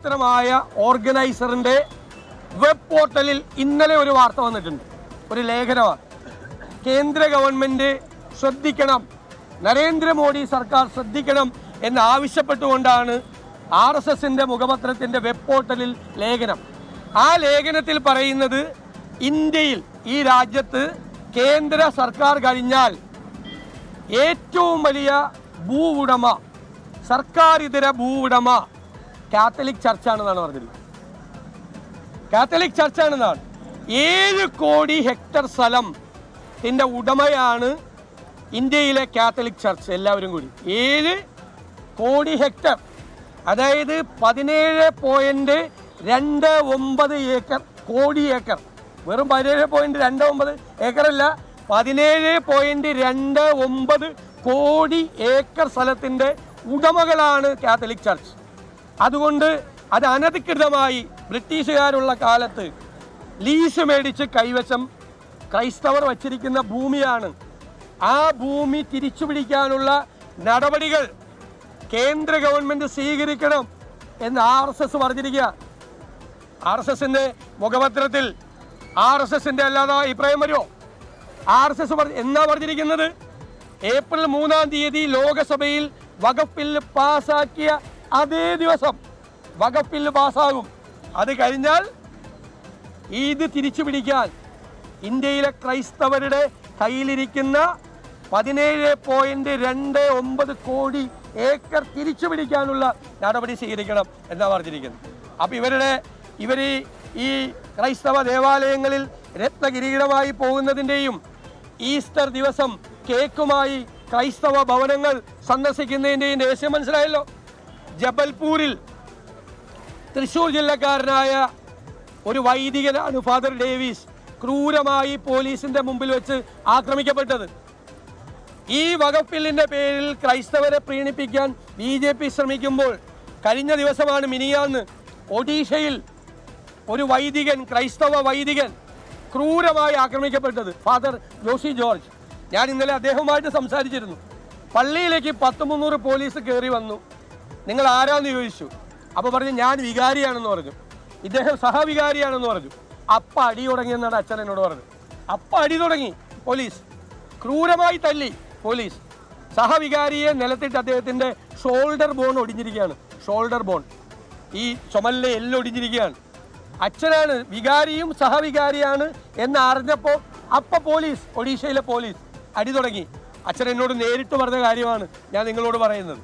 ഗോത്രമായ ഓർഗനൈസറിന്റെ web പോർട്ടലിൽ ഇന്നലെ ഒരു വാർത്ത വന്നിട്ടുണ്ട്, ഒരു ലേഖനമാണ്. കേന്ദ്ര ഗവൺമെന്റ് ശ്രദ്ധിക്കണം, നരേന്ദ്രമോദി സർക്കാർ ശ്രദ്ധിക്കണം എന്നാവശ്യപ്പെട്ടുകൊണ്ടാണ് RSSന്റെ മുഖപത്രത്തിന്റെ വെബ് പോർട്ടലിൽ ലേഖനം. ആ ലേഖനത്തിൽ പറയുന്നത് ഇന്ത്യയിൽ, ഈ രാജ്യത്ത് കേന്ദ്ര സർക്കാർ കഴിഞ്ഞാൽ ഏറ്റവും വലിയ ഭൂ ഉടമ, സർക്കാർ ഇതര ഭൂ ഉടമ കാത്തലിക് ചർച്ചാണെന്നാണ് പറഞ്ഞത്. കാത്തലിക് ചർച്ചാണെന്നാണ്. 7 കോടി ഹെക്ടർ സ്ഥലത്തിന്റെ ഉടമയാണ് ഇന്ത്യയിലെ കാത്തലിക് ചർച്ച്. എല്ലാവരും കൂടി 7 കോടി ഹെക്ടർ, അതായത് 17.29 ഏക്കർ, കോടി ഏക്കർ. വെറും 17.29 ഏക്കറല്ല, 17.29 കോടി ഏക്കർ സ്ഥലത്തിൻ്റെ ഉടമകളാണ് കാത്തലിക് ചർച്ച്. അതുകൊണ്ട് അത് അനധികൃതമായി ബ്രിട്ടീഷുകാരുള്ള കാലത്ത് ലീസ് മേടിച്ച് കൈവശം ക്രൈസ്തവർ വച്ചിരിക്കുന്ന ഭൂമിയാണ്. ആ ഭൂമി തിരിച്ചുപിടിക്കാനുള്ള നടപടികൾ കേന്ദ്ര ഗവൺമെൻറ് സ്വീകരിക്കണം എന്ന് RSS പറഞ്ഞിരിക്കുക. RSSന്റെ മുഖപത്രത്തിൽ RSSന്റെ അല്ലാതെ അഭിപ്രായം വരുമോ? RSS എന്നാ പറഞ്ഞിരിക്കുന്നത്? ഏപ്രിൽ 3-ാം തീയതി ലോകസഭയിൽ വഖഫ് ബില്ല് പാസ്സാക്കിയ അതേ ദിവസം വഖഫ് ബില്ല് പാസ്സാകും. അത് കഴിഞ്ഞാൽ ഇത് തിരിച്ചു പിടിക്കാൻ ഇന്ത്യയിലെ ക്രൈസ്തവരുടെ കയ്യിലിരിക്കുന്ന 17.29 കോടി ഏക്കർ തിരിച്ചു പിടിക്കാനുള്ള നടപടി സ്വീകരിക്കണം എന്നാണ് പറഞ്ഞിരിക്കുന്നത്. അപ്പോൾ ഇവർ ഈ ക്രൈസ്തവ ദേവാലയങ്ങളിൽ രത്നകിരീടമായി പോകുന്നതിൻ്റെയും ഈസ്റ്റർ ദിവസം കേക്കുമായി ക്രൈസ്തവ ഭവനങ്ങൾ സന്ദർശിക്കുന്നതിൻ്റെയും രഹസ്യം മനസ്സിലായല്ലോ. ജബൽപൂരിൽ തൃശ്ശൂർ ജില്ലക്കാരനായ ഒരു വൈദികനാണ് ഫാദർ ഡേവിസ് ക്രൂരമായി പോലീസിന്റെ മുമ്പിൽ വെച്ച് ആക്രമിക്കപ്പെട്ടത്. ഈ വഖഫ് ബില്ലിന്റെ പേരിൽ ക്രൈസ്തവരെ പ്രീണിപ്പിക്കാൻ BJP ശ്രമിക്കുമ്പോൾ കഴിഞ്ഞ ദിവസമാണ്, മിനിയാന്ന്, ഒഡീഷയിൽ ഒരു വൈദികൻ, ക്രൈസ്തവ വൈദികൻ ക്രൂരമായി ആക്രമിക്കപ്പെട്ടത്. Father Joshi George. ഞാൻ ഇന്നലെ അദ്ദേഹവുമായിട്ട് സംസാരിച്ചിരുന്നു. പള്ളിയിലേക്ക് 100-300 പോലീസ് കയറി വന്നു. നിങ്ങൾ ആരാന്ന് ചോദിച്ചു. അപ്പോൾ പറഞ്ഞു ഞാൻ വികാരിയാണെന്ന് പറഞ്ഞു. ഇദ്ദേഹം സഹവികാരിയാണെന്ന് പറഞ്ഞു. അപ്പം അടി തുടങ്ങിയെന്നാണ് അച്ഛൻ എന്നോട് പറഞ്ഞത്. അപ്പം അടി തുടങ്ങി, പോലീസ് ക്രൂരമായി തല്ലി. പോലീസ് സഹവികാരിയെ നിലത്തിട്ട് അദ്ദേഹത്തിൻ്റെ ഷോൾഡർ ബോൺ ഒടിഞ്ഞിരിക്കുകയാണ്. ഷോൾഡർ ബോൺ, ഈ ചുമലിലെ എല്ലാം ഒടിഞ്ഞിരിക്കുകയാണ്. അച്ഛനാണ് വികാരിയും സഹവികാരിയാണ് എന്ന് അറിഞ്ഞപ്പോൾ പോലീസ്, ഒഡീഷയിലെ പോലീസ് അടി തുടങ്ങി. അച്ഛൻ എന്നോട് നേരിട്ട് പറഞ്ഞ കാര്യമാണ് ഞാൻ നിങ്ങളോട് പറയുന്നത്.